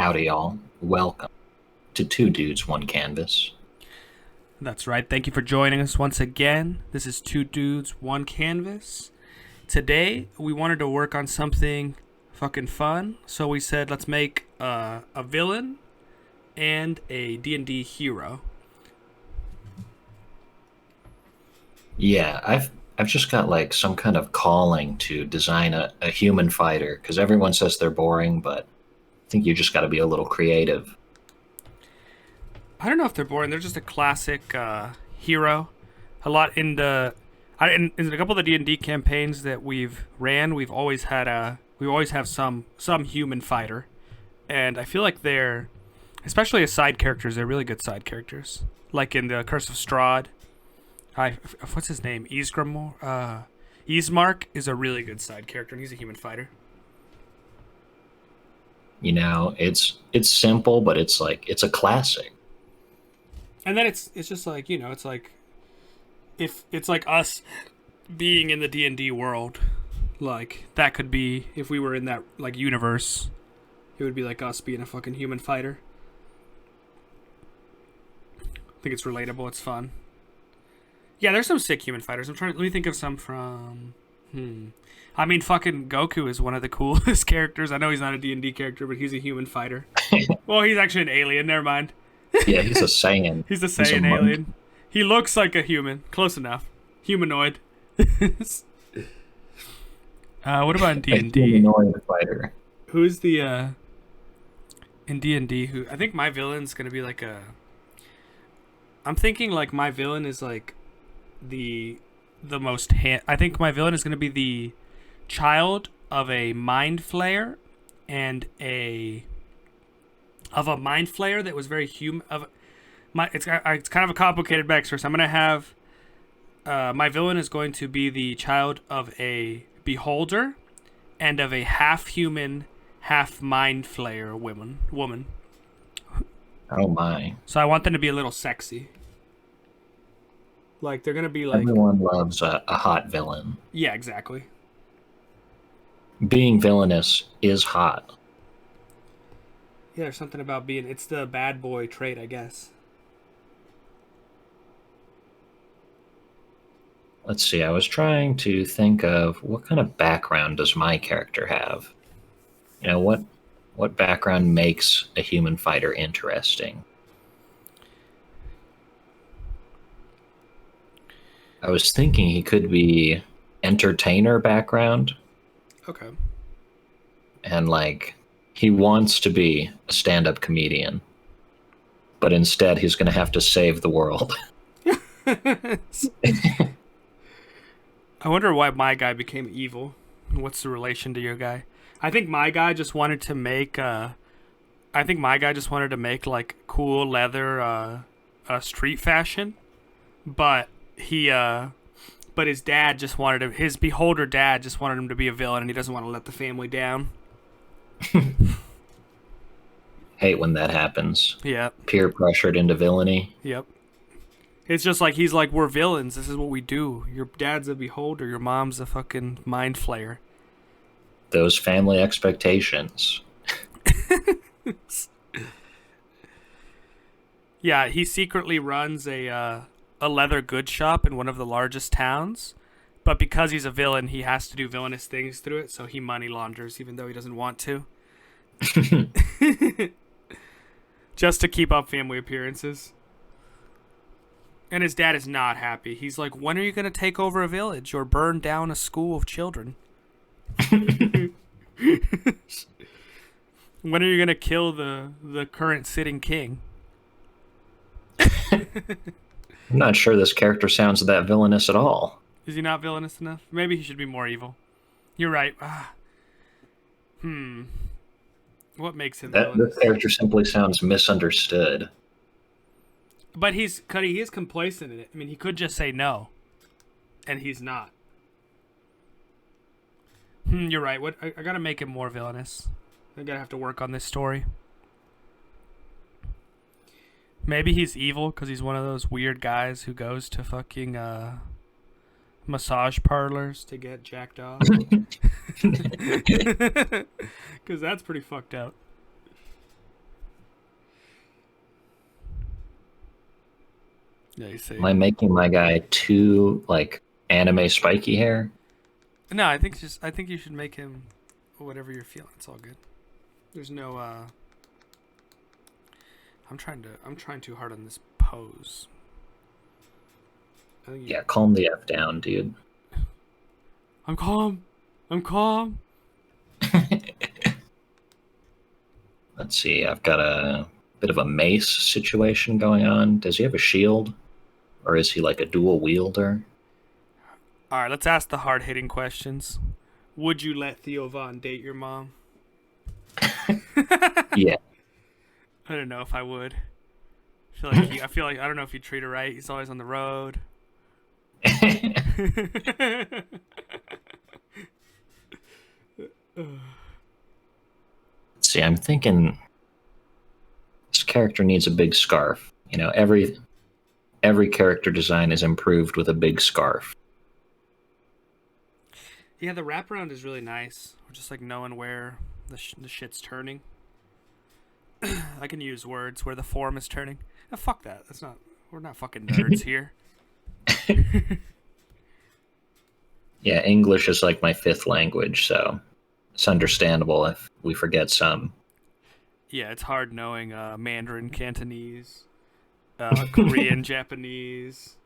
Howdy, y'all. Welcome to Two Dudes, One Canvas. That's right. Thank you for joining us once again. This is Two Dudes, One Canvas. Today, we wanted to work on something fucking fun, so we said let's make a villain and a D&D hero. Yeah, I've just got like some kind of calling to design a human fighter because everyone says they're boring, but I think you just got to be a little creative. I don't know if they're boring. They're just a classic hero. A lot in in a couple of the D&D campaigns that we've ran, we always have some human fighter, and I feel like they're, especially as side characters, they're really good side characters. Like in the Curse of Strahd, what's his name? Ismark is a really good side character, and he's a human fighter. You know, it's simple, but it's like it's a classic. And then it's just like, it's like if it's like us being in the D&D world, like that could be if we were in that like universe, it would be like us being a fucking human fighter. I think it's relatable, it's fun. Yeah, there's some sick human fighters. Let me think of some from I mean, fucking Goku is one of the coolest characters. I know he's not a D&D character, but he's a human fighter. Well, he's actually an alien, never mind. Yeah, he's a Saiyan. He's a Saiyan alien. He looks like a human. Close enough. Humanoid. What about in D&D? A humanoid fighter. Who's the in D&D who I think my villain's going to be like I'm thinking like my villain is like the most I think my villain is going to be the child of a mind flayer and a mind flayer that was very human. It's kind of a complicated backstory. So I'm gonna have my villain is going to be the child of a beholder and of a half human, half mind flayer woman. Oh my! So I want them to be a little sexy. Like they're gonna be like Everyone loves a hot villain. Yeah, exactly. Being villainous is hot. Yeah, there's something about it's the bad boy trait, I guess. Let's see, I was trying to think of what kind of background does my character have? You know, what background makes a human fighter interesting? I was thinking he could be entertainer background Okay. and like he wants to be a stand-up comedian, but instead he's going to have to save the world. I wonder why my guy became evil. What's the relation to your guy? I think my guy just wanted to make like cool leather street fashion, but his dad just wanted him, his beholder dad just wanted him to be a villain, and he doesn't want to let the family down. Hate when that happens. Yeah. Peer pressured into villainy. Yep. It's just like he's like, we're villains. This is what we do. Your dad's a beholder. Your mom's a fucking mind flayer. Those family expectations. Yeah, he secretly runs a leather goods shop in one of the largest towns, but because he's a villain, he has to do villainous things through it. So he money launders, even though he doesn't want to, just to keep up family appearances. And his dad is not happy. He's like, when are you going to take over a village or burn down a school of children? When are you going to kill the current sitting king? I'm not sure this character sounds that villainous at all. Is he not villainous enough? Maybe he should be more evil. You're right. What makes him villainous? This character simply sounds misunderstood. But he is complacent in it. I mean, he could just say no, and he's not. You're right. I gotta make him more villainous. I'm gonna have to work on this story. Maybe he's evil because he's one of those weird guys who goes to fucking massage parlors to get jacked off. Because that's pretty fucked up. Yeah, you Am see. I making my guy too like anime spiky hair? No, I think just I think you should make him whatever you're feeling. It's all good. There's no I'm trying too hard on this pose. I think you Yeah, calm the F down, dude. I'm calm. I'm calm. Let's see. I've got a bit of a mace situation going on. Does he have a shield? Or is he like a dual wielder? All right, let's ask the hard-hitting questions. Would you let Theo Von date your mom? Yeah. I don't know if I would. I feel like I don't know if you treat her right. He's always on the road. See, I'm thinking this character needs a big scarf. You know, every character design is improved with a big scarf. Yeah, the wraparound is really nice. Just like knowing where the shit's turning. I can use words where the form is turning. Oh, fuck that. That's not. We're not fucking nerds here. Yeah, English is like my fifth language, so it's understandable if we forget some. Yeah, it's hard knowing Mandarin, Cantonese, Korean, Japanese.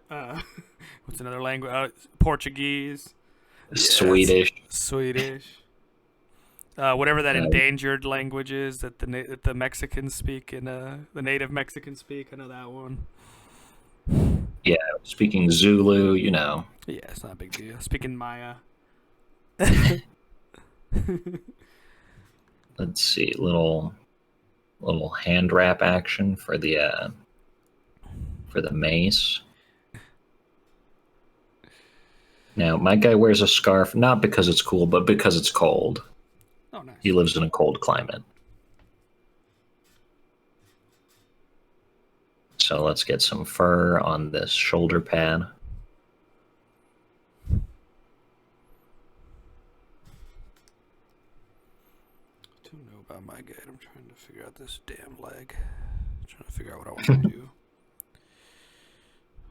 Uh, what's another language? Portuguese. Yeah, it's Swedish. Swedish. Whatever that Uh, endangered language is that that the Mexicans speak and the native Mexicans speak. I know that one. yeah, speaking Zulu, you know. Yeah, it's not a big deal. Speaking Maya. Let's see, little hand wrap action for the mace. Now, my guy wears a scarf not because it's cool, but because it's cold. Oh, He nice. lives in a cold climate. So let's get some fur on this shoulder pad. Don't know about my guide. I'm trying to figure out this damn leg. I'm trying to figure out what I want to do.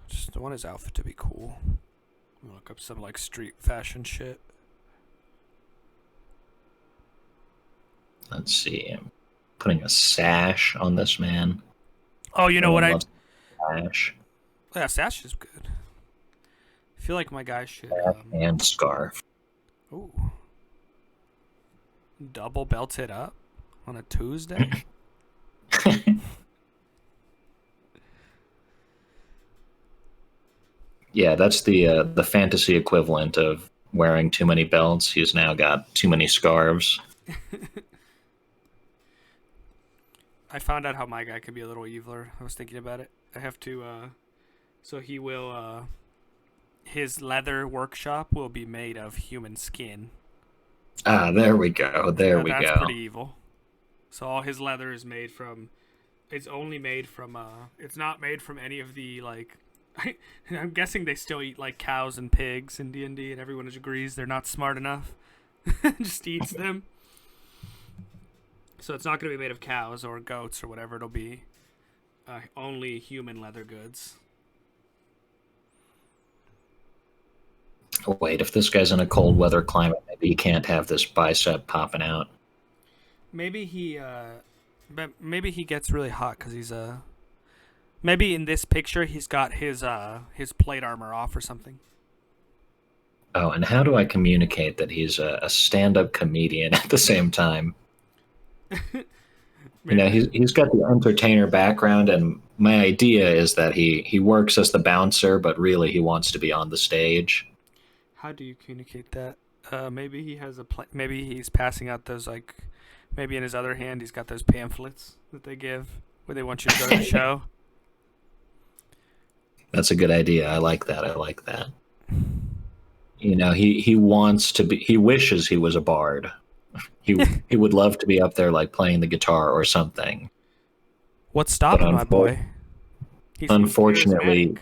Just I want his outfit to be cool. I'm gonna look up some like street fashion shit. Let's see. I'm putting a sash on this man. Oh, you know what Everyone I? loves sash. Yeah, sash is good. I feel like my guy should. And scarf. Ooh, double belted up on a Tuesday. Yeah, that's the fantasy equivalent of wearing too many belts. He's now got too many scarves. I found out how my guy could be a little eviler. I was thinking about it. I have to. So he will. His leather workshop will be made of human skin. Ah, there we go. There we That's go. pretty evil. So all his leather is made from. It's only made from. It's not made from any of the like. I'm guessing they still eat like cows and pigs in D&D, and everyone agrees they're not smart enough. Just eats them. So it's not going to be made of cows or goats or whatever. It'll be only human leather goods. Oh, wait, if this guy's in a cold weather climate, maybe he can't have this bicep popping out. Maybe but maybe he gets really hot because he's maybe in this picture he's got his plate armor off or something. Oh, and how do I communicate that he's a stand-up comedian at the same time? You know, he's got the entertainer background, and my idea is that he works as the bouncer, but really he wants to be on the stage. How do you communicate that? Maybe he has maybe he's passing out those like, maybe in his other hand he's got those pamphlets that they give where they want you to go to the show. That's a good idea. I like that. I like that. You know, he wants to be. He wishes he was a bard. He would love to be up there like playing the guitar or something. What's stopping my boy? He's Unfortunately, charismatic.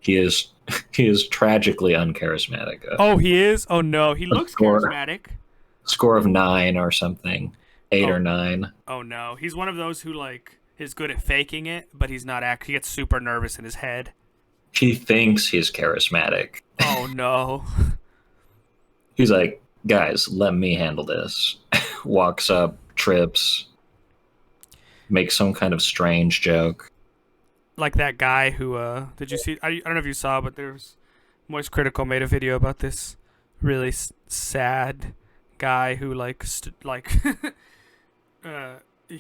he is he is tragically uncharismatic. Oh, he is. Oh no, he looks score. charismatic. Score of 9 or something, 8 Oh. or 9. Oh no, he's one of those who like is good at faking it, but he's not he gets super nervous in his head. He thinks he's charismatic. Oh no. He's like, guys, let me handle this. Walks up, trips, makes some kind of strange joke. Like that guy who did you see I don't know if you saw, but there's Moist Critical made a video about this really sad guy who he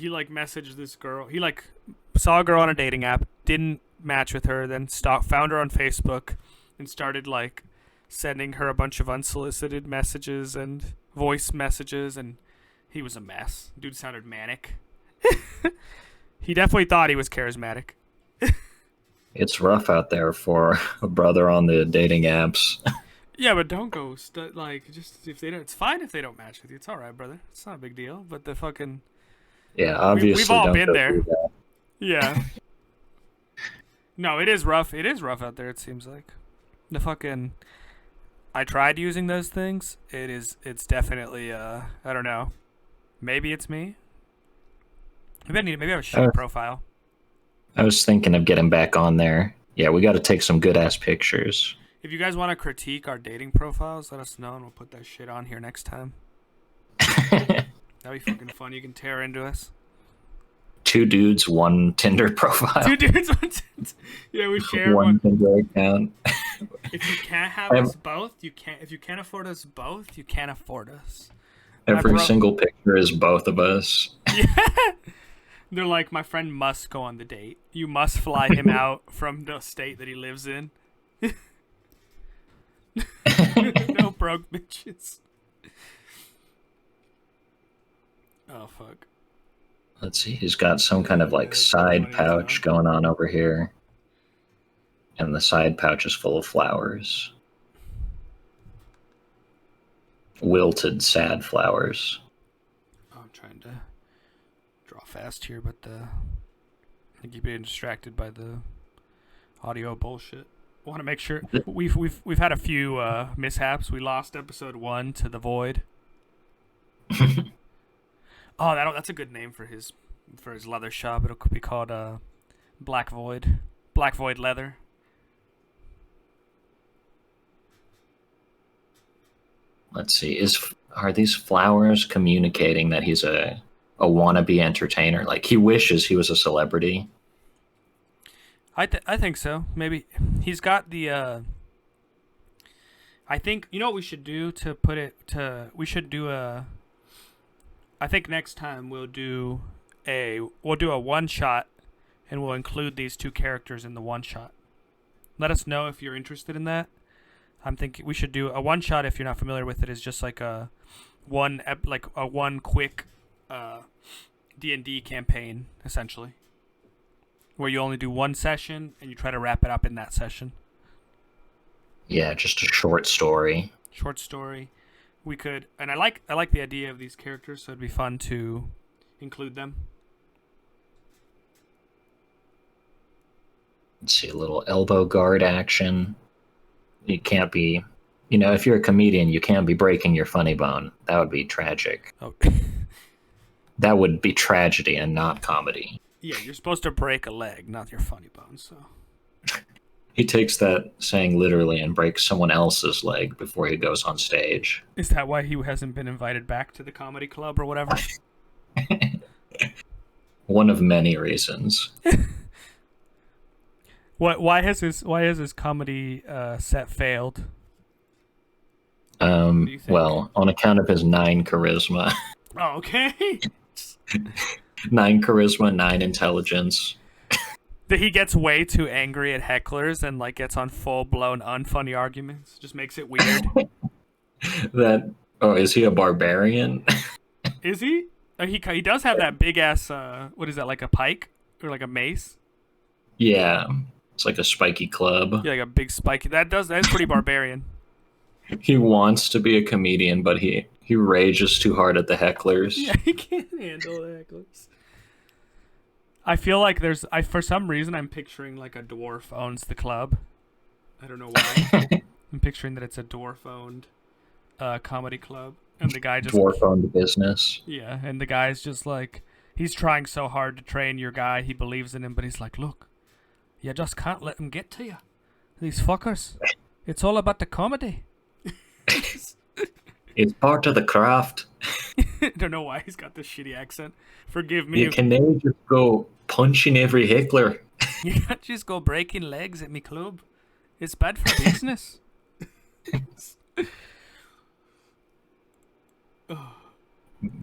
like messaged this girl. He like saw a girl on a dating app, didn't match with her, then found her on Facebook and started like sending her a bunch of unsolicited messages and voice messages, and he was a mess. Dude sounded manic. He definitely thought he was charismatic. It's rough out there for a brother on the dating apps. Yeah, but don't go just if they don't. It's fine if they don't match with you. It's all right, brother. It's not a big deal. But the fucking Yeah, obviously we've all don't been go there. through that. Yeah. No, it is rough. It is rough out there. It seems like the fucking. I tried using those things. It's definitely I don't know. Maybe it's me. Maybe I have a shitty profile. I was thinking of getting back on there. Yeah, we got to take some good ass pictures. If you guys want to critique our dating profiles, let us know and we'll put that shit on here next time. That'd be fucking fun. You can tear into us. 2 dudes, 1 Tinder profile. 2 dudes, 1 Tinder. Yeah, we share 1 Tinder account. If you can't have us both, you can't. If you can't afford us both, you can't afford us. Every single picture is both of us. Yeah. They're like, my friend must go on the date. You must fly him out from the state that he lives in. No broke bitches. Oh, fuck. Let's see. He's got some kind of like side pouch going on over here. And the side pouch is full of flowers. Wilted, sad flowers. I'm trying to draw fast here, but I keep getting distracted by the audio bullshit. I want to make sure we've had a few mishaps. We lost episode 1 to the Void. Oh, that's a good name for his leather shop. It'll be called Black Void Leather. Let's see. Are these flowers communicating that he's a wannabe entertainer? Like he wishes he was a celebrity. I think so. Maybe he's got the. I think you know what we should do to put it to. We should do a. I think next time we'll do a one shot, and we'll include these 2 characters in the one shot. Let us know if you're interested in that. I'm thinking we should do a one shot. If you're not familiar with it, is just like a one quick DnD campaign essentially, where you only do 1 session and you try to wrap it up in that session. Yeah, just a short story. Short story. We could, and I like the idea of these characters, so it'd be fun to include them. Let's see, a little elbow guard action. You can't be, if you're a comedian, you can't be breaking your funny bone. That would be tragic. Oh. That would be tragedy and not comedy. Yeah, you're supposed to break a leg, not your funny bone, so. He takes that saying literally and breaks someone else's leg before he goes on stage. Is that why he hasn't been invited back to the comedy club or whatever? One of many reasons. Why has his comedy set failed? Well, on account of his 9 charisma. Oh, okay. 9 charisma, 9 intelligence. That he gets way too angry at hecklers and like gets on full blown unfunny arguments. Just makes it weird. Is he a barbarian? Is he? He does have that big ass. What is that? Like a pike or like a mace? Yeah, it's like a spiky club. Yeah, like a big spiky. That's pretty barbarian. He wants to be a comedian, but he rages too hard at the hecklers. Yeah, he can't handle the hecklers. I feel like for some reason I'm picturing like a dwarf owns the club. I don't know why. I'm picturing that it's a dwarf owned comedy club, and the guy just dwarf owned business. Yeah, and the guy's just like He's trying so hard to train your guy. He believes in him, but he's like, look, you just can't let him get to you. These fuckers. It's all about the comedy. It's part of the craft. I don't know why he's got this shitty accent. Forgive me. You can never just go punching every heckler. You can't just go breaking legs at me club. It's bad for business.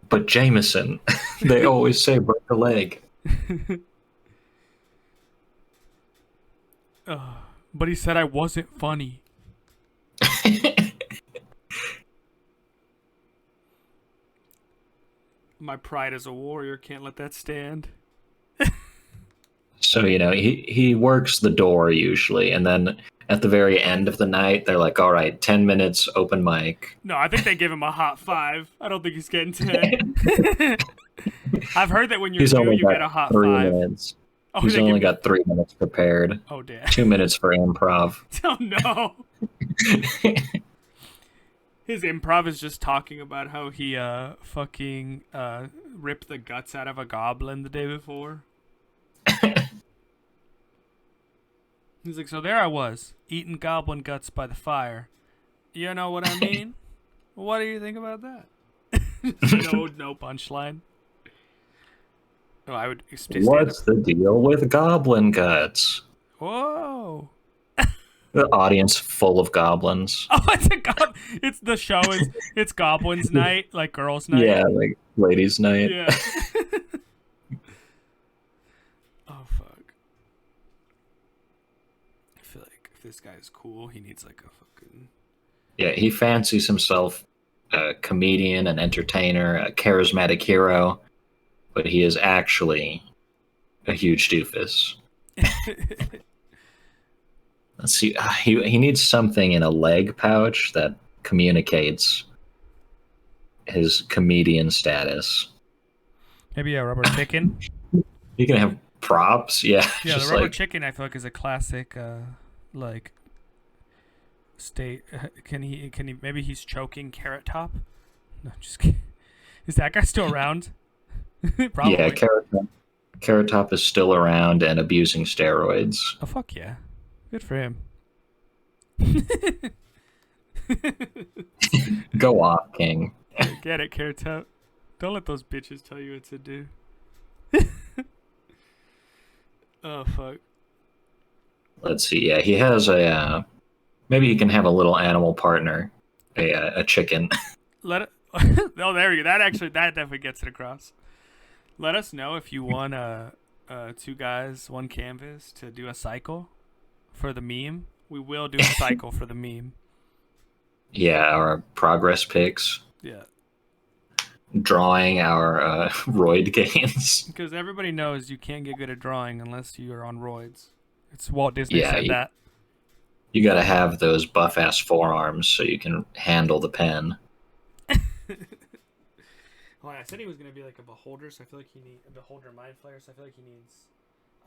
But Jameson, they always say break a leg. But he said I wasn't funny. My pride as a warrior can't let that stand. So, he works the door usually, and then at the very end of the night, they're like, all right, 10 minutes, open mic. No, I think they give him a hot 5. I don't think he's getting 10. I've heard that when you're new, you get a hot 5. Minutes. Oh, he's only got 3 minutes prepared. Oh, damn. 2 minutes for improv. Oh, no. His improv is just talking about how he fucking ripped the guts out of a goblin the day before. He's like, so there I was, eating goblin guts by the fire. You know what I mean? What do you think about that? No punchline. Oh, I would. What's the deal with goblin guts? Whoa. The audience full of goblins. Oh, it's the show. It's goblins night, like girls night. Yeah, like ladies night. Yeah. Oh fuck. I feel like if this guy is cool, he needs like a fucking. Yeah, he fancies himself a comedian, an entertainer, a charismatic hero, but he is actually a huge doofus. Let's see. He needs something in a leg pouch that communicates his comedian status. Maybe a rubber chicken. You can have props, yeah. Yeah, the rubber chicken I feel like is a classic. Like state. Can he? Maybe he's choking Carrot Top. No, just kidding. Is that guy still around? Probably. Yeah, Carrot Top is still around and abusing steroids. Oh fuck yeah. Good for him. Go off, King. Get it, Carrot Top. Don't let those bitches tell you what to do. Oh fuck. Let's see. Yeah, he has a. Maybe he can have a little animal partner, a chicken. Let it. Oh, there you go. That definitely gets it across. Let us know if you want 2 guys, 1 canvas to do a cycle for the meme. We will do a cycle for the meme. Yeah, our progress pics. Yeah. Drawing our roid gains. Because everybody knows you can't get good at drawing unless you are on roids. It's Walt Disney said that. You got to have those buff ass forearms so you can handle the pen. Well, I said he was gonna be like a beholder, so I feel like he needs a beholder mind flayer. So I feel like he needs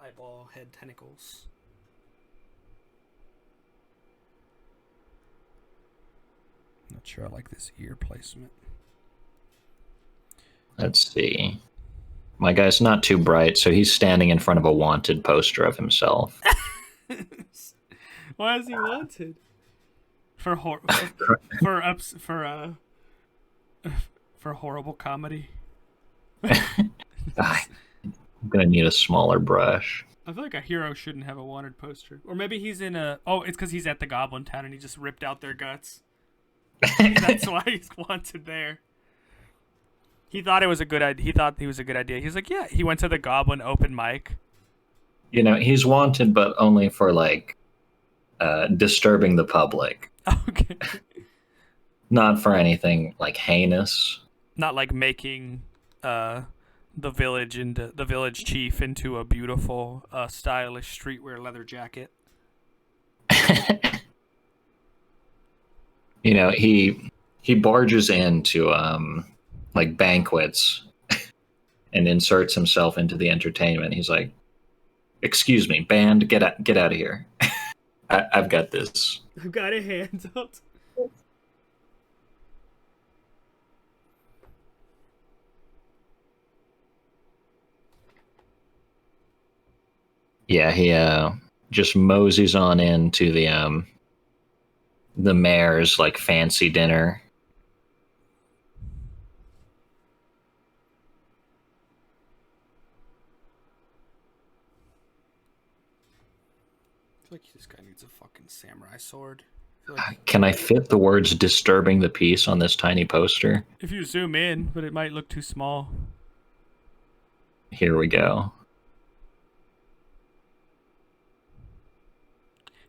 eyeball head tentacles. Not sure I like this ear placement. Let's see. My guy's not too bright, so he's standing in front of a wanted poster of himself. Why is he wanted? For horrible comedy. I'm gonna need a smaller brush. I feel like a hero shouldn't have a wanted poster. Or maybe he's in a... Oh, it's because he's at the Goblin Town and he just ripped out their guts. That's why he's wanted there. He thought it was a good idea. He thought he was a good idea. He was like, yeah. He went to the Goblin open mic. He's wanted, but only for, like, disturbing the public. Okay. Not for anything, like, heinous. Not like making the village chief into a beautiful, stylish streetwear leather jacket. He barges into like banquets and inserts himself into the entertainment. He's like, "Excuse me, band, get out of here. I've got this. I've got it handled." Yeah, he just moseys on into the mayor's like fancy dinner. I feel like this guy needs a fucking samurai sword. I feel like Can I fit the words "disturbing the peace" on this tiny poster? if you zoom in, but it might look too small. Here we go.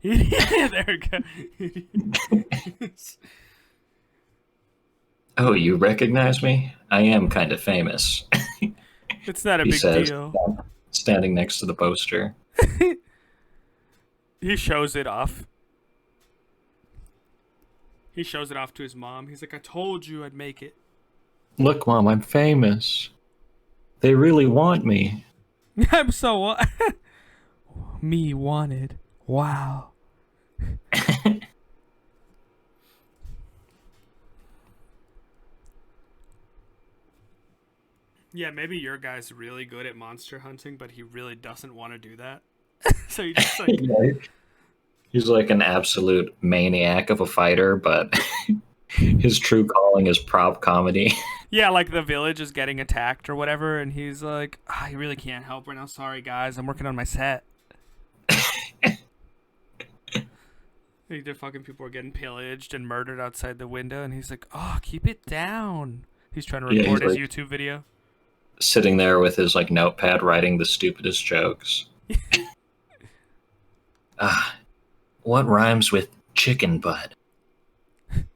Yeah, there we go. Oh, you recognize me? I am kind of famous, It's not a he big says, deal. standing next to the poster. He shows it off. He shows it off to his mom. He's like, I told you I'd make it. Look, Mom, I'm famous. They really want me. I'm so me wanted. Wow. Yeah, maybe your guy's really good at monster hunting, but he really doesn't want to do that. So he just like He's like an absolute maniac of a fighter, but his true calling is prop comedy. yeah, like the village is getting attacked or whatever, and he's like, I really can't help right now. Sorry guys, I'm working on my set. The fucking people are getting pillaged and murdered outside the window, and he's like, oh, keep it down. He's trying to Yeah, record he's his like- YouTube video. Sitting there with his like notepad writing the stupidest jokes. What rhymes with chicken butt?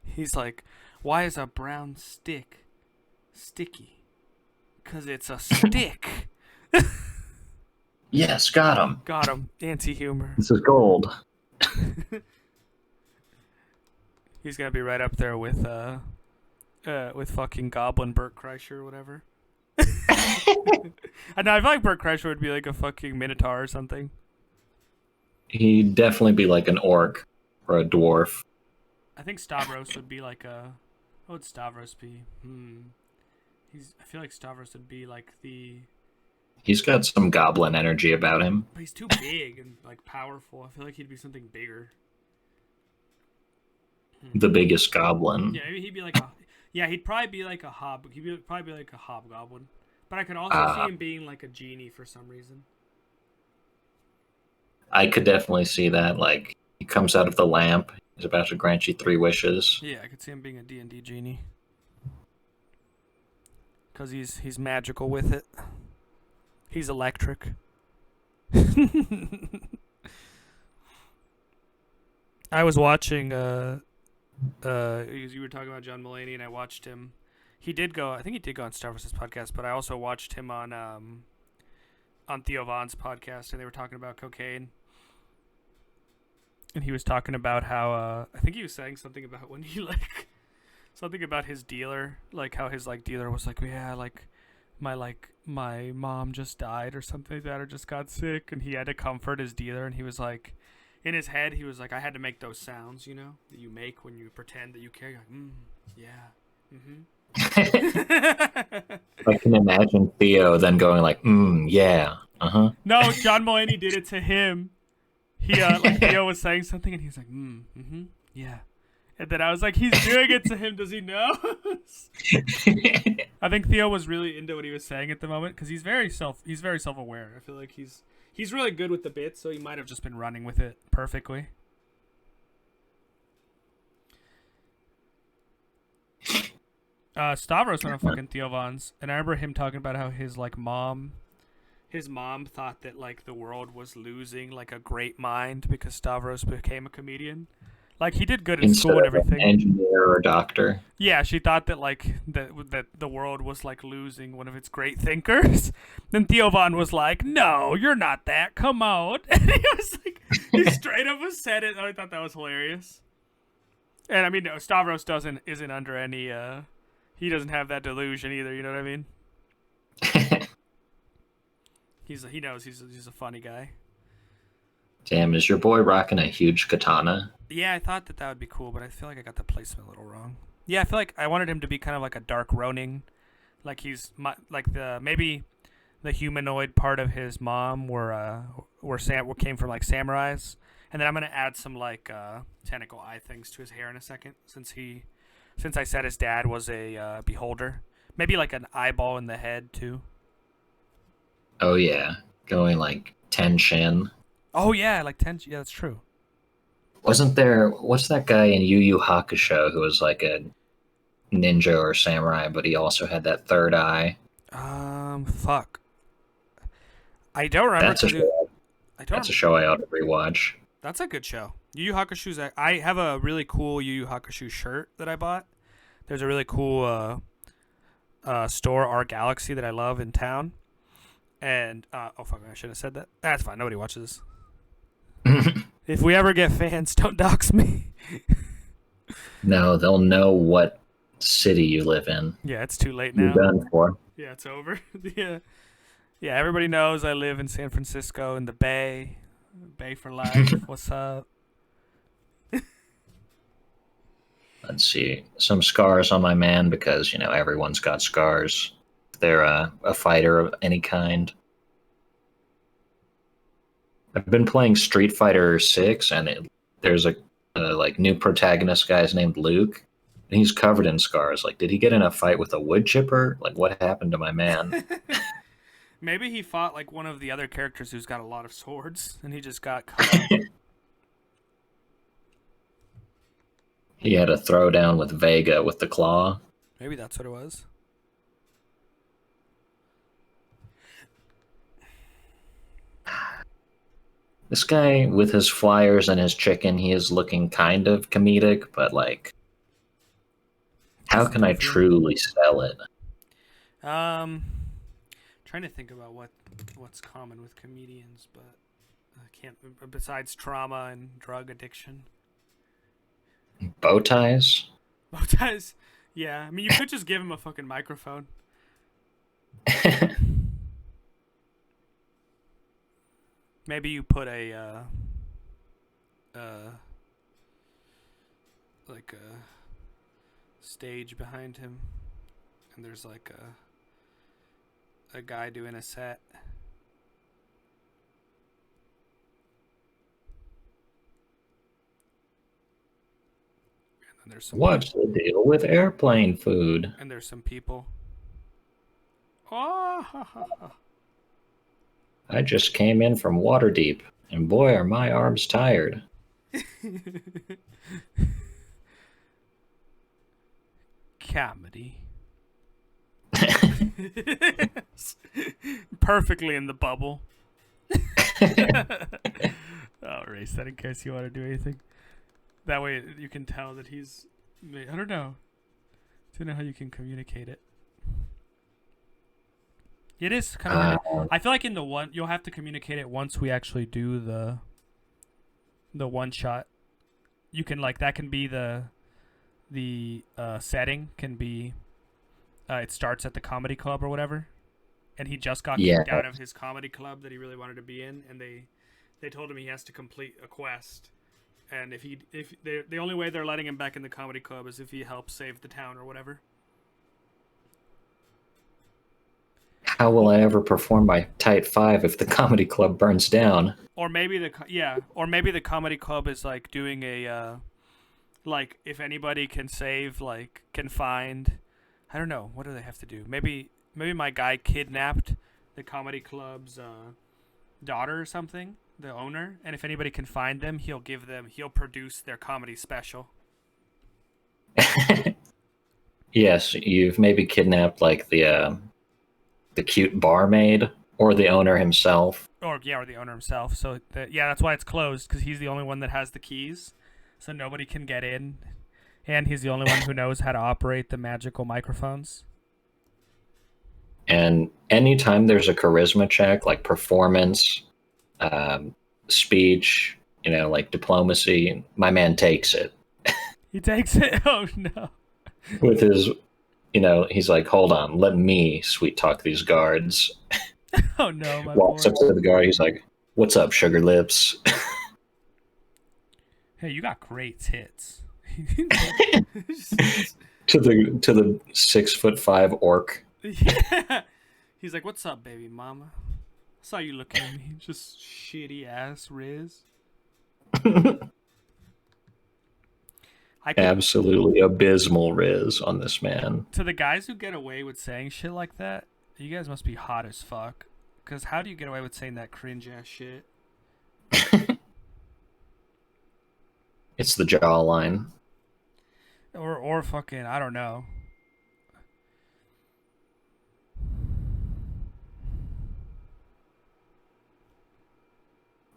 He's like, why is a brown stick sticky? 'Cause it's a stick. Yes, got him. Got him. Anti-humor. This is gold. He's gonna be right up there with fucking Goblin Burt Kreischer or whatever. I know. I feel like Burt Kreischer would be like a fucking minotaur or something. He'd definitely be like an orc or a dwarf. I think Stavros would be like a. What would Stavros be? I feel like Stavros would be like the. He's got some goblin energy about him. But he's too big and like powerful. I feel like he'd be something bigger. The biggest goblin. Yeah, maybe he'd be like a. Yeah, he'd probably be like a probably be like a hobgoblin. But I could also see him being like a genie for some reason. I could definitely see that. Like, he comes out of the lamp. He's about to grant you 3 wishes. Yeah, I could see him being a D&D genie. Because he's magical with it. He's electric. I was watching, you were talking about John Mulaney, and I watched him. I think he did go on Stavros' podcast, but I also watched him on Theo Von's podcast, and they were talking about cocaine. And he was talking about how, I think he was saying something about when he, like, something about his dealer, like how his, like, dealer was like, yeah, like, my mom just died or something like that, or just got sick, and he had to comfort his dealer, and he was like, in his head, he was like, I had to make those sounds, you know, that you make when you pretend that you care. You're like, yeah, I can imagine Theo then going like, yeah, uh-huh. No, John Mulaney did it to him. He, like, Theo was saying something, and he was like, yeah. And then I was like, he's doing it to him. Does he know? I think Theo was really into what he was saying at the moment because he's very self-aware. I feel like he's really good with the bits, so he might have just been running with it perfectly. Stavros on a fucking Theo Von's, and I remember him talking about how his mom thought that like the world was losing like a great mind because Stavros became a comedian. Like, he did good in Instead school and of an everything. engineer or doctor. Yeah, she thought that like that the world was like losing one of its great thinkers. Then Theo Von was like, "No, you're not that. Come on." And he was like, he straight up said it. I thought that was hilarious. And I mean, no, Stavros isn't under any. He doesn't have that delusion either. You know what I mean? He knows he's a funny guy. Damn, is your boy rocking a huge katana? Yeah, I thought that would be cool, but I feel like I got the placement a little wrong. Yeah, I feel like I wanted him to be kind of like a dark Ronin, like he's like maybe the humanoid part of his mom, where what came from like samurais, and then I'm gonna add some like tentacle eye things to his hair in a second, since I said his dad was a beholder. Maybe like an eyeball in the head too. Oh yeah, going like ten shin. Oh yeah, like ten. Yeah, that's true. Wasn't there? What's that guy in Yu Yu Hakusho who was like a ninja or samurai, but he also had that third eye? Fuck. I don't remember That's a because show. I don't. That's a show I ought to rewatch. That's a good show. Yu Yu Hakusho's. I have a really cool Yu Yu Hakusho shirt that I bought. There's a really cool store, Our Galaxy, that I love in town. And oh fuck, I should have said that. That's fine. Nobody watches. If we ever get fans, don't dox me. No, they'll know what city you live in. Yeah, it's too late You're now. done for. Yeah, it's over. Yeah, yeah. Everybody knows I live in San Francisco in the Bay. Bay for life. What's up? Let's see. Some scars on my man because, everyone's got scars. If they're a fighter of any kind. I've been playing Street Fighter 6 and there's a like new protagonist guy's named Luke. And he's covered in scars. Like, did he get in a fight with a wood chipper? Like, what happened to my man? Maybe he fought like one of the other characters who's got a lot of swords, and he just got cut. He had a throwdown with Vega with the claw. Maybe that's what it was. This guy with his flyers and his chicken, he is looking kind of comedic, but like, how can I truly sell it? Trying to think about what's common with comedians, but I can't. Besides trauma and drug addiction. Bow ties? Bow ties. Yeah, I mean, you could just give him a fucking microphone. Maybe you put a like a stage behind him, and there's like a guy doing a set. And there's some What's the deal with airplane food? and there's some people. Oh, ha, ha, ha. I just came in from Waterdeep, and boy, are my arms tired. Comedy. Perfectly in the bubble. I'll erase that in case you want to do anything. That way you can tell that he's... I don't know. I don't know how you can communicate it. It is kind of... I feel like in the one... You'll have to communicate it once we actually do the one shot. You can, like... That can be the setting can be... it starts at the comedy club or whatever. And he just got kicked out of his comedy club that he really wanted to be in. And they told him he has to complete a quest. And if the only way they're letting him back in the comedy club is if he helps save the town or whatever. How will I ever perform my tight five if the comedy club burns down? Or maybe the comedy club is like doing a like if anybody can save, like can find, I don't know, what do they have to do? Maybe my guy kidnapped the comedy club's daughter or something, the owner, and if anybody can find them, he'll produce their comedy special. Yes, you've maybe kidnapped like the cute barmaid or the owner himself. Or the owner himself. So that's why it's closed, because he's the only one that has the keys, so nobody can get in, and he's the only one who knows how to operate the magical microphones. And anytime there's a charisma check, like performance, speech, like diplomacy, my man takes it. He takes it? Oh, no. With his, he's like, hold on, let me sweet talk these guards. Oh, no, my Walks boy. up to the guard, he's like, what's up, sugar lips? Hey, you got great tits. to the 6'5" orc. Yeah. He's like, what's up, baby mama? Saw you looking at me, just shitty ass Riz. I could Absolutely abysmal Riz on this man. to the guys who get away with saying shit like that. You guys must be hot as fuck. Cause how do you get away with saying that cringe ass shit? It's the jawline. Or fucking I don't know.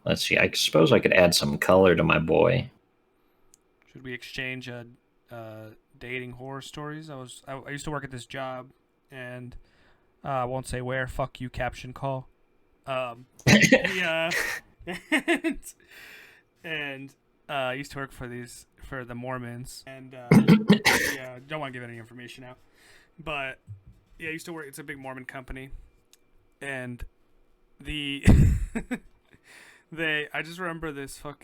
Let's see. I suppose I could add some color to my boy. Should we exchange dating horror stories? I used to work at this job, and I won't say where. Fuck you, caption call. Yeah, and, I used to work for the Mormons, and yeah, don't want to give any information out, but yeah, I used to work. It's a big Mormon company, and the I just remember this like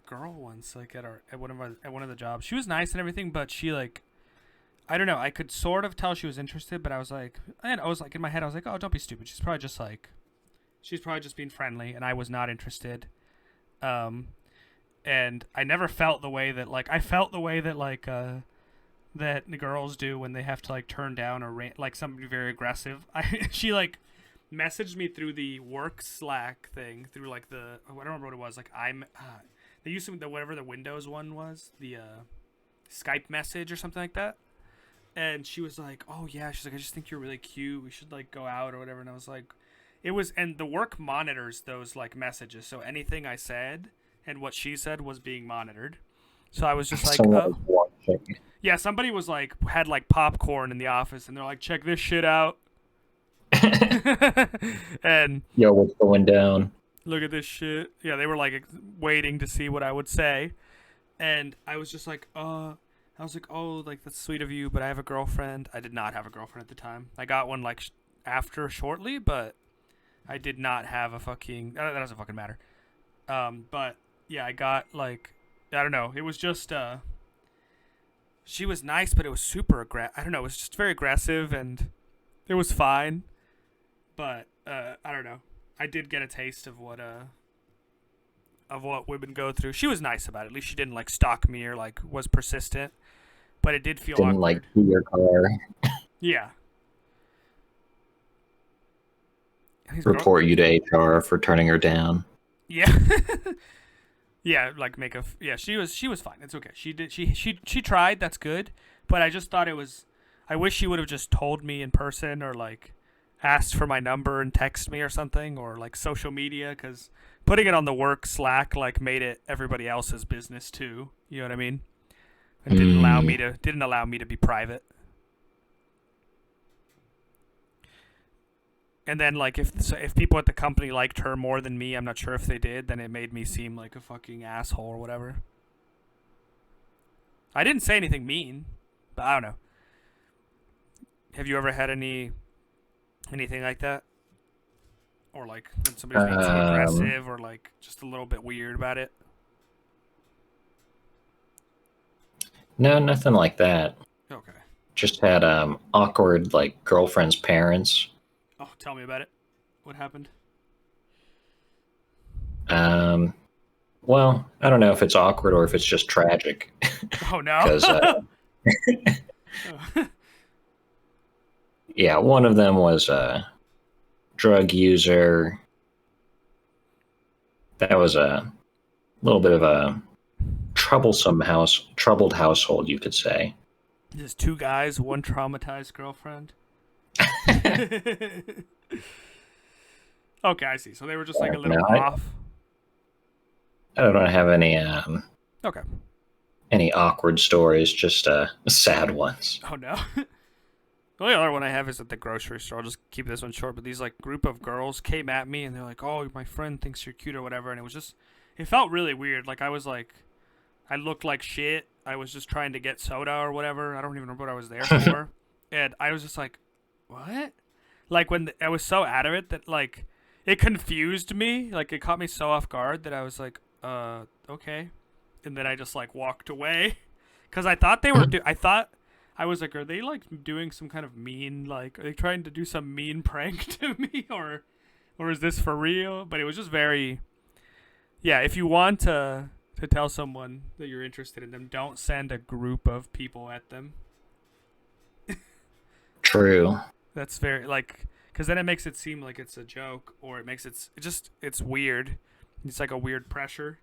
girl once like at one of the jobs. She was nice and everything, but she like I don't know. I could sort of tell she was interested, but I was like in my head I was like, oh, don't be stupid. She's probably just being friendly, and I was not interested. And I never felt the way that that the girls do when they have to like turn down like somebody very aggressive. She like messaged me through the work Slack thing through like I don't remember what it was. Like they used whatever the Windows one was, the Skype message or something like that. And she was like, "Oh yeah," she's like, "I just think you're really cute. We should like go out or whatever." And I was like, and the work monitors those like messages, so anything I said and what she said was being monitored. So I was just like, Someone was watching. yeah, somebody was like had like popcorn in the office, and they're like, "Check this shit out." And Yo, what's going down? look at this shit. Yeah, they were like waiting to see what I would say, and I was just like, I was like, oh, like that's sweet of you, but I have a girlfriend. I did not have a girlfriend at the time. I got one like after shortly, but I did not have a fucking. That doesn't fucking matter. But yeah, I got like, I don't know. It was just she was nice, but it was super I don't know. It was just very aggressive, and it was fine. But I don't know. I did get a taste of what women go through. She was nice about it. At least she didn't like stalk me or like was persistent. But it did feel Didn't awkward. like key your car. Yeah. Report you to HR for turning her down. Yeah. Yeah, like she was fine. It's okay. She tried, that's good. But I just thought I wish she would have just told me in person or like asked for my number and text me or something, or like social media, cuz putting it on the work Slack like made it everybody else's business too. You know what I mean? It didn't allow me to be private. And then like if people at the company liked her more than me, I'm not sure if they did, then it made me seem like a fucking asshole or whatever. I didn't say anything mean, but I don't know. Have you ever had anything like that? Or like when somebody's being too aggressive or like just a little bit weird about it? No, nothing like that. Okay. Just had awkward like girlfriend's parents. Oh, tell me about it. What happened? Well, I don't know if it's awkward or if it's just tragic. Oh no. Because yeah, one of them was a drug user. That was a little bit of a troubled household, you could say. Just two guys, one traumatized girlfriend. Okay, I see. So they were just like a little off. I don't have any Okay. any awkward stories, just sad ones. Oh no. The only other one I have is at the grocery store. I'll just keep this one short. But these like group of girls came at me and they're like, "Oh, my friend thinks you're cute or whatever," and it felt really weird. Like I looked like shit. I was just trying to get soda or whatever. I don't even remember what I was there for. And I was just like, what? Like when I was so out of it that like it confused me. Like it caught me so off guard that I was like, okay. And then I just like walked away because I thought they were. I I was like, are they like doing some kind of mean, like, are they trying to do some mean prank to me, or is this for real? But it was just very, yeah. If you want to tell someone that you're interested in them, don't send a group of people at them. True. That's very like, because then it makes it seem like it's a joke, or it makes it's weird. It's like a weird pressure.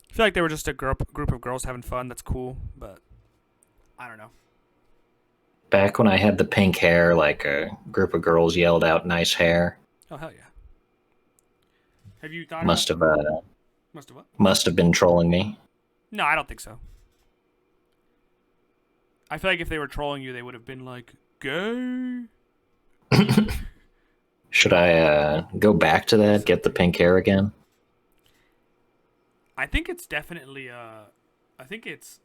I feel like they were just a group of girls having fun. That's cool, but I don't know. Back when I had the pink hair, like a group of girls yelled out "nice hair." Oh hell yeah! Have you thought Must about have must have what? must have been trolling me. No, I don't think so. I feel like if they were trolling you, they would have been like gay. Should I go back to that? Get the pink hair again? I think it's definitely I think it's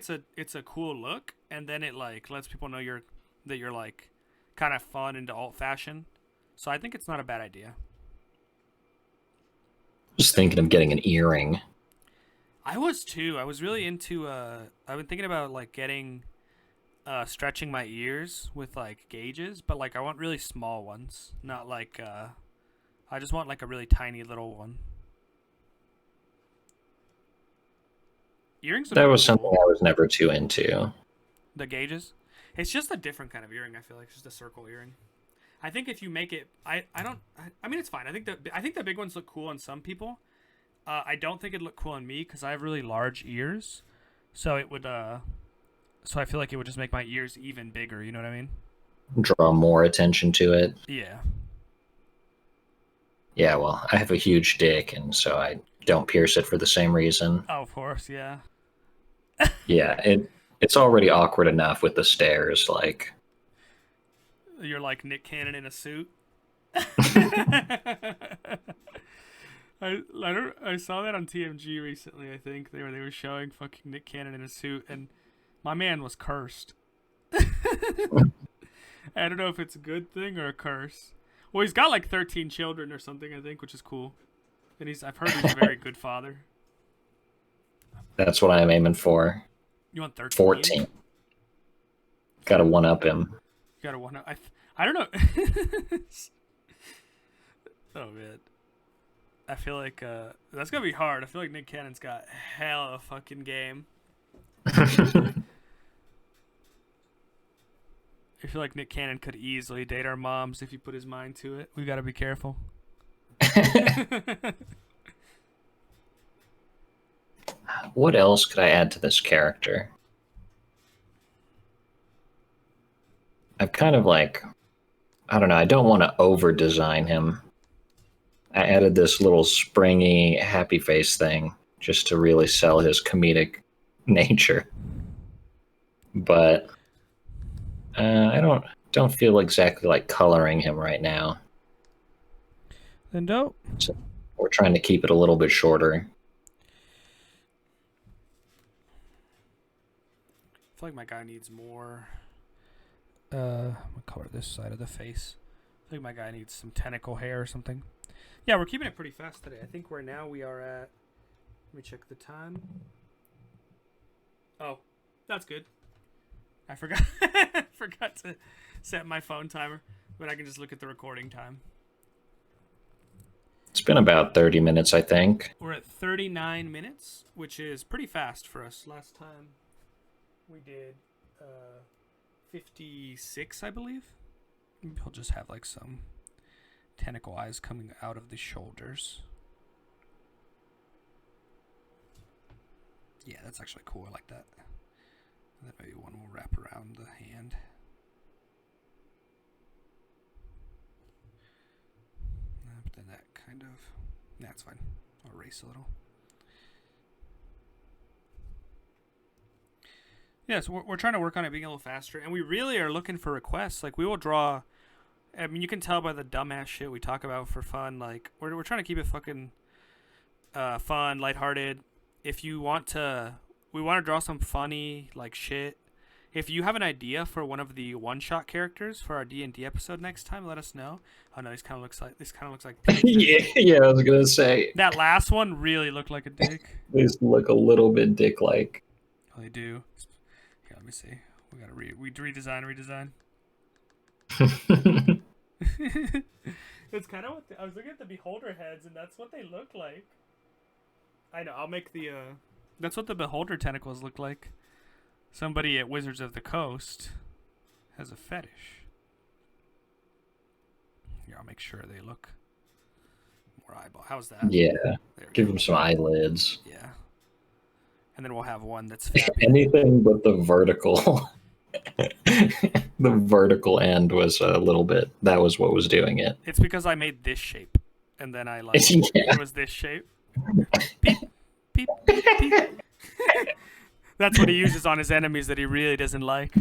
a cool look, and then it like lets people know you're like kind of fun into alt fashion. So I think it's not a bad idea. Just thinking of getting an earring. I was too. I was really into I've been thinking about like getting stretching my ears with like gauges, but like I want really small ones, not like I just want like a really tiny little one. Earrings would That be was something cool. I was never too into. The gauges. It's just a different kind of earring. I feel like it's just a circle earring. I think if you make it, I mean, it's fine. I think the big ones look cool on some people. I don't think it'd look cool on me because I have really large ears, so it would. So I feel like it would just make my ears even bigger. You know what I mean? Draw more attention to it. Yeah. Yeah, well, I have a huge dick, and so I don't pierce it for the same reason. Oh, of course. Yeah. Yeah, it's already awkward enough with the stairs. Like, You're like Nick Cannon in a suit. I saw that on TMG recently. I think they were showing fucking Nick Cannon in a suit, and my man was cursed. I don't know if it's a good thing or a curse. Well, he's got like 13 children or something, I think, which is cool. And I've heard he's a very good father. that's what I'm aiming for. You want 13? 14. Got to one up him. You gotta one. I don't know. Oh man, I feel like that's gonna be hard. I feel like Nick Cannon's got hell of a fucking game. I feel like Nick Cannon could easily date our moms if he put his mind to it. We gotta be careful. What else could I add to this character? I've kind of like, I don't know, I don't want to over design him. I added this little springy happy face thing just to really sell his comedic nature. But I don't feel exactly like coloring him right now. Then dope. So we're trying to keep it a little bit shorter. I feel like my guy needs more. I'm gonna color this side of the face. I think my guy needs some tentacle hair or something. Yeah, we're keeping it pretty fast today. I think we are at. Let me check the time. Oh, that's good. I forgot forgot to set my phone timer, but I can just look at the recording time. It's been about 30 minutes, I think. We're at 39 minutes, which is pretty fast for us. Last time we did 56, I believe. Maybe he'll just have like some tentacle eyes coming out of the shoulders. Yeah, that's actually cool. I like that. And then maybe one will wrap around the hand. But then that kind of... That's fine. I'll erase a little. Yeah, so we're trying to work on it being a little faster. And we really are looking for requests. Like, we will draw... I mean, you can tell by the dumbass shit we talk about for fun. Like, we're trying to keep it fucking fun, lighthearted. If you want to... We want to draw some funny, like, shit. If you have an idea for one of the one-shot characters for our D&D episode next time, let us know. Oh no, this kind of looks like yeah, I was gonna say that last one really looked like a dick. these look a little bit dick-like. Oh, they do. let me see. We gotta redesign. It's kind of what I was looking at the beholder heads, and that's what they look like. I know. I'll make the. That's what the beholder tentacles look like. Somebody at Wizards of the Coast has a fetish. Here, I'll make sure they look more eyeball. How's that? Yeah. Give go. them some eyelids. Yeah. And then we'll have one that's fabulous. Anything but the vertical. The vertical end was a little bit. That was what was doing it. It's because I made this shape, and then I like it was this shape. Beep, beep, beep, beep. That's what he uses on his enemies that he really doesn't like.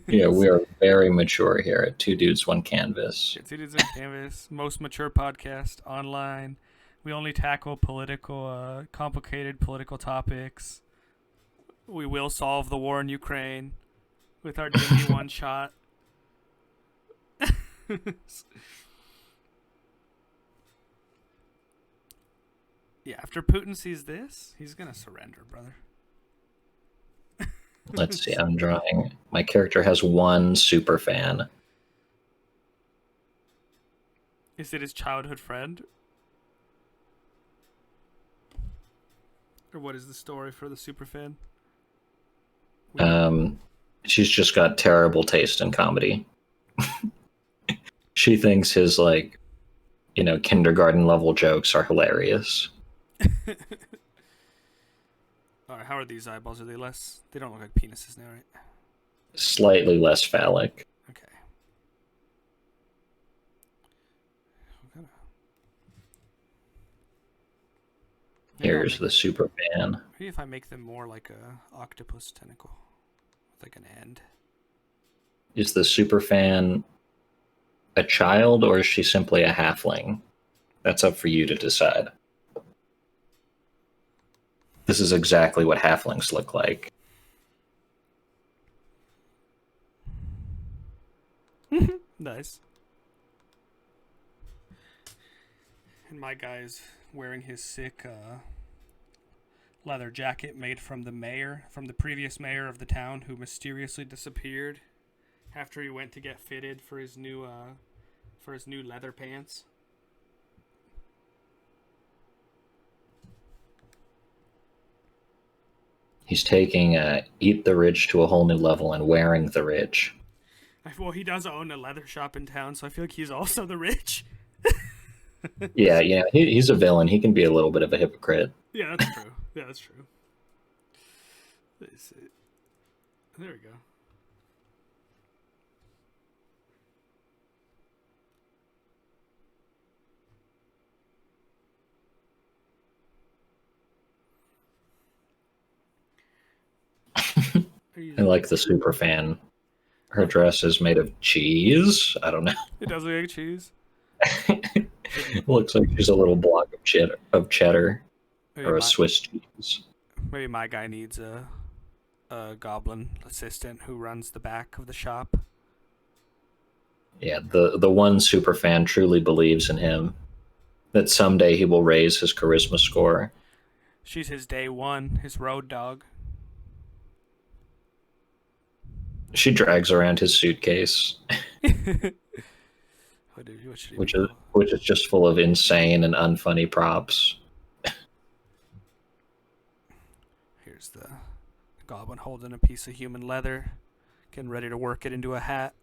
Yeah, we are very mature here at Two Dudes, One Canvas. Two Dudes, One Canvas, most mature podcast online. We only tackle complicated political topics. We will solve the war in Ukraine with our DnD one shot. Yeah, after Putin sees this, he's gonna surrender, brother. Let's see, I'm drawing. My character has one super fan. Is it his childhood friend? Or what is the story for the super fan? She's just got terrible taste in comedy. She thinks his, like, kindergarten level jokes are hilarious. All right, how are these eyeballs? Are they less? They don't look like penises now, right? Slightly less phallic. Okay. Here's the super fan. Maybe if I make them more like a octopus tentacle, with like an end. Is the super fan a child, or is she simply a halfling? That's up for you to decide. This is exactly what halflings look like. Nice. And my guy's wearing his sick leather jacket made from the previous mayor of the town, who mysteriously disappeared after he went to get fitted for his new leather pants. He's taking Eat the Rich to a whole new level and wearing the rich. Well, he does own a leather shop in town, so I feel like he's also the rich. Yeah, he's a villain. He can be a little bit of a hypocrite. Yeah, that's true. There we go. I like the super fan. Her dress is made of cheese. I don't know. It does look like cheese. Looks like she's a little block of cheddar Maybe or a Swiss cheese. Maybe my guy needs a goblin assistant who runs the back of the shop. Yeah, the one super fan truly believes in him, that someday he will raise his charisma score. She's his day one, his road dog. She drags around his suitcase, which is just full of insane and unfunny props. Here's the goblin holding a piece of human leather, getting ready to work it into a hat.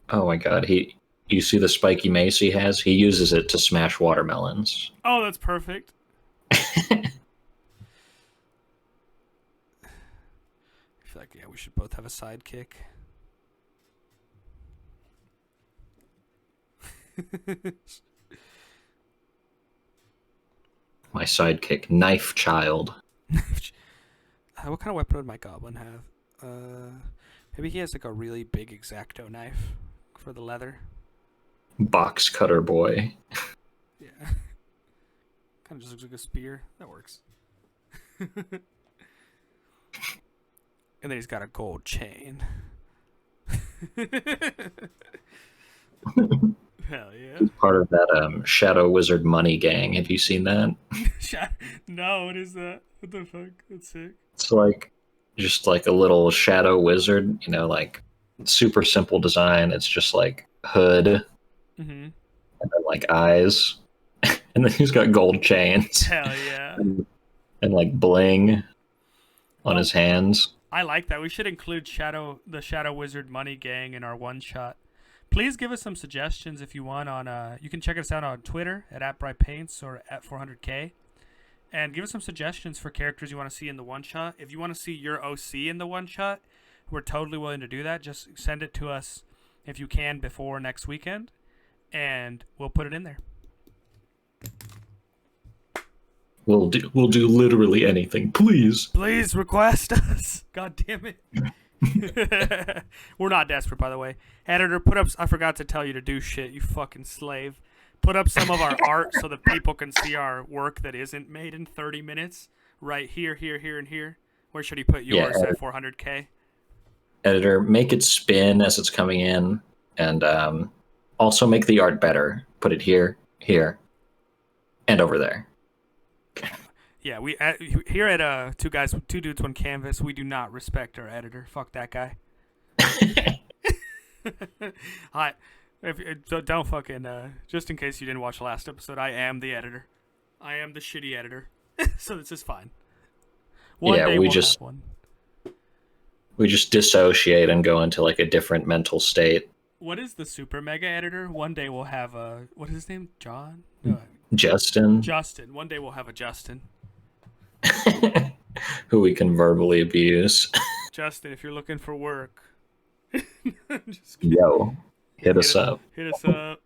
Oh my god, you see the spiky mace he has? He uses it to smash watermelons. Oh, that's perfect. I feel like, yeah, we should both have a sidekick. My sidekick, Knife Child. What kind of weapon would my goblin have? Maybe he has like a really big X-Acto knife for the leather. Box Cutter Boy. Yeah. Kind of just looks like a spear. That works. And then he's got a gold chain. Hell yeah. He's part of that Shadow Wizard money gang. Have you seen that? No, what is that? What the fuck? That's sick. It's like just like a little shadow wizard, like super simple design. It's just like hood and Mm-hmm. then like eyes, and then he's got gold chains Hell yeah. and like bling on his Well, hands. I like that. We should include the Shadow Wizard Money Gang in our one shot. Please give us some suggestions if you want on you can check us out on Twitter at @brightpaints or at 400k, and give us some suggestions for characters you want to see in the one shot. If you want to see your OC in the one shot, we're totally willing to do that. Just send it to us if you can before next weekend, and we'll put it in there. We'll do literally anything, please. Please request us. God damn it. We're not desperate, by the way. Editor, put up. I forgot to tell you to do shit, you fucking slave. Put up some of our art so that people can see our work that isn't made in 30 minutes. Right here, here, here, and here. Where should he put yours at 400k? Editor, make it spin as it's coming in, and also make the art better. Put it here, here, and over there. Yeah, we here at two dudes, one canvas. We do not respect our editor. Fuck that guy. Hi, don't fucking just in case you didn't watch the last episode, I am the editor. I am the shitty editor, so this is fine. One day we'll have one. We just dissociate and go into like a different mental state. What is the super mega editor? One day we'll have a what is his name? John? No, Justin. Justin. One day we'll have a Justin. Who we can verbally abuse. Justin, if you're looking for work, yo, hit us up. Hit us up.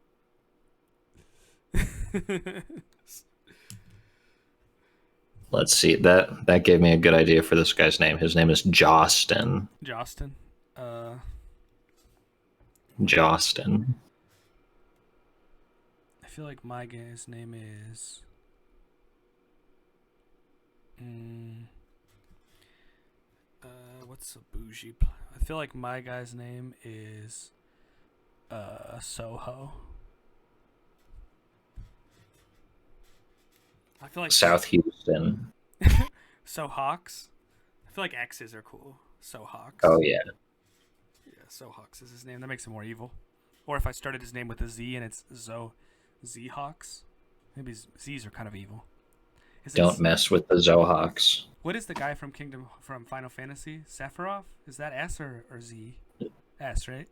Let's see. That gave me a good idea for this guy's name. His name is Jostin. Jostin. Jostin. I feel like my guy's name is. What's a bougie? I feel like my guy's name is Soho. I feel like South Houston. Sohawks. I feel like X's are cool. Sohawks. Oh yeah. Yeah, Sohawks is his name. That makes him more evil. Or if I started his name with a Z and it's Zhawks. Maybe Z's are kind of evil. Don't mess with the Zohawks. What is the guy from Final Fantasy? Sephiroth? Is that S or Z? S, right?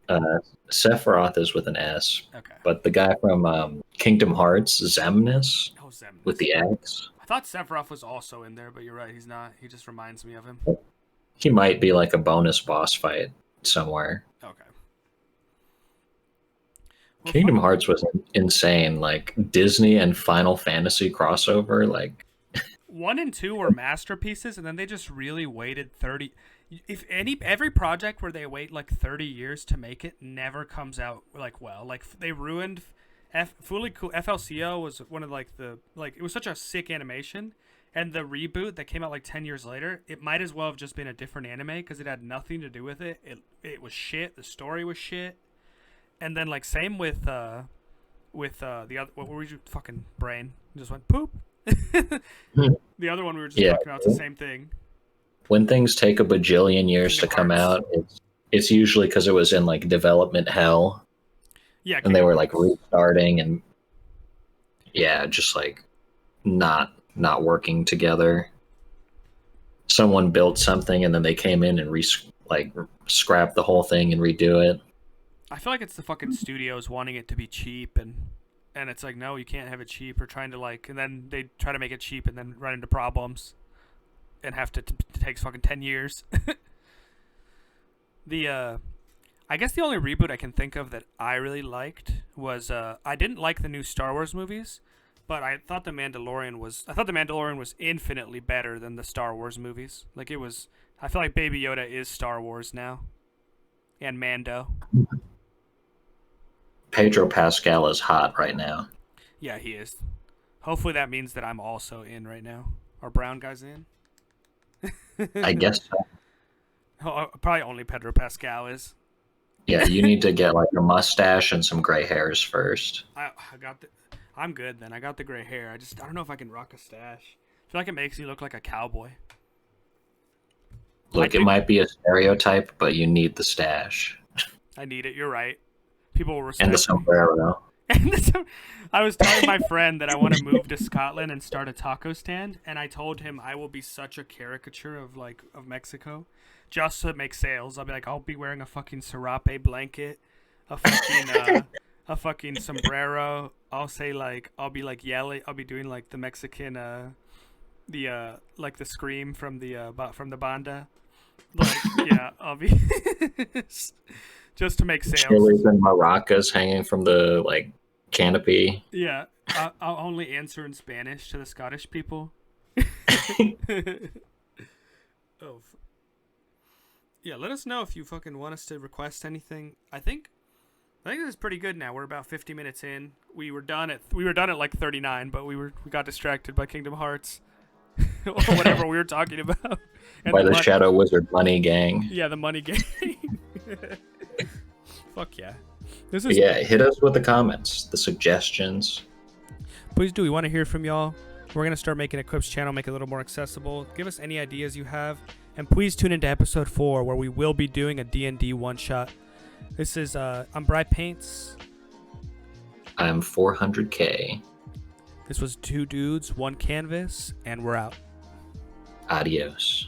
Sephiroth is with an S. Okay. But the guy from Kingdom Hearts, Xemnas, with the X. I thought Sephiroth was also in there, but you're right. He's not. He just reminds me of him. He might be like a bonus boss fight somewhere. Okay. Well, Kingdom Hearts was insane. Like Disney and Final Fantasy crossover. Like 1 and 2 were masterpieces, and then they just really waited 30. Every project where they wait like 30 years to make it never comes out like well. Like they ruined Fully Cool. FLCO was one of it was such a sick animation, and the reboot that came out like 10 years later, it might as well have just been a different anime because it had nothing to do with it. It was shit. The story was shit, and then like same with the other. What were you fucking brain? Just went poop. The other one we were just talking about, it's the same thing. When things take a bajillion years to come out, it's usually because it was in like development hell. Yeah, and they were like restarting and just like not working together. Someone built something and then they came in and scrapped the whole thing and redo it. I feel like it's the fucking studios wanting it to be cheap and it's like, no, you can't have it cheap, or trying to and then they try to make it cheap and then run into problems and have to takes fucking 10 years. I guess the only reboot I can think of that I really liked was I didn't like the new Star Wars movies, but I thought the Mandalorian was infinitely better than the Star Wars movies. Like it was, I feel like Baby Yoda is Star Wars now, and Mando. Pedro Pascal is hot right now. Yeah, he is. Hopefully that means that I'm also in right now. Are brown guys in? I guess so. Probably only Pedro Pascal is. Yeah, you need to get like a mustache and some gray hairs first. I'm good then. I got the gray hair. I don't know if I can rock a stash. I feel like it makes me look like a cowboy. Look, it might be a stereotype, but you need the stash I need it. You're right. People will and the respect me. sombrero. I was telling my friend that I want to move to Scotland and start a taco stand, and I told him I will be such a caricature of Mexico, just to make sales. I'll be like, I'll be wearing a fucking serape blanket, a fucking sombrero. I'll say like, I'll be like yelling. I'll be doing like the Mexican, like the scream from the banda. Like, yeah, I'll be just to make sales. Chilies and maracas hanging from the like canopy. Yeah, I'll only answer in Spanish to the Scottish people. Oh, yeah. Let us know if you fucking want us to request anything. I think this is pretty good now. We're about 50 minutes in. We were done at like 39, but we got distracted by Kingdom Hearts or whatever we were talking about. And By the Shadow Wizard Money Gang. Yeah, the money gang. Fuck yeah. Yeah, hit us with the comments, the suggestions. Please do. We want to hear from y'all. We're going to start making Eclipse channel, make it a little more accessible. Give us any ideas you have. And please tune into episode 4 where we will be doing a D&D one-shot. This is, I'm Bri Paints. I'm 400K. This was 2 dudes, 1 canvas, and we're out. Adios.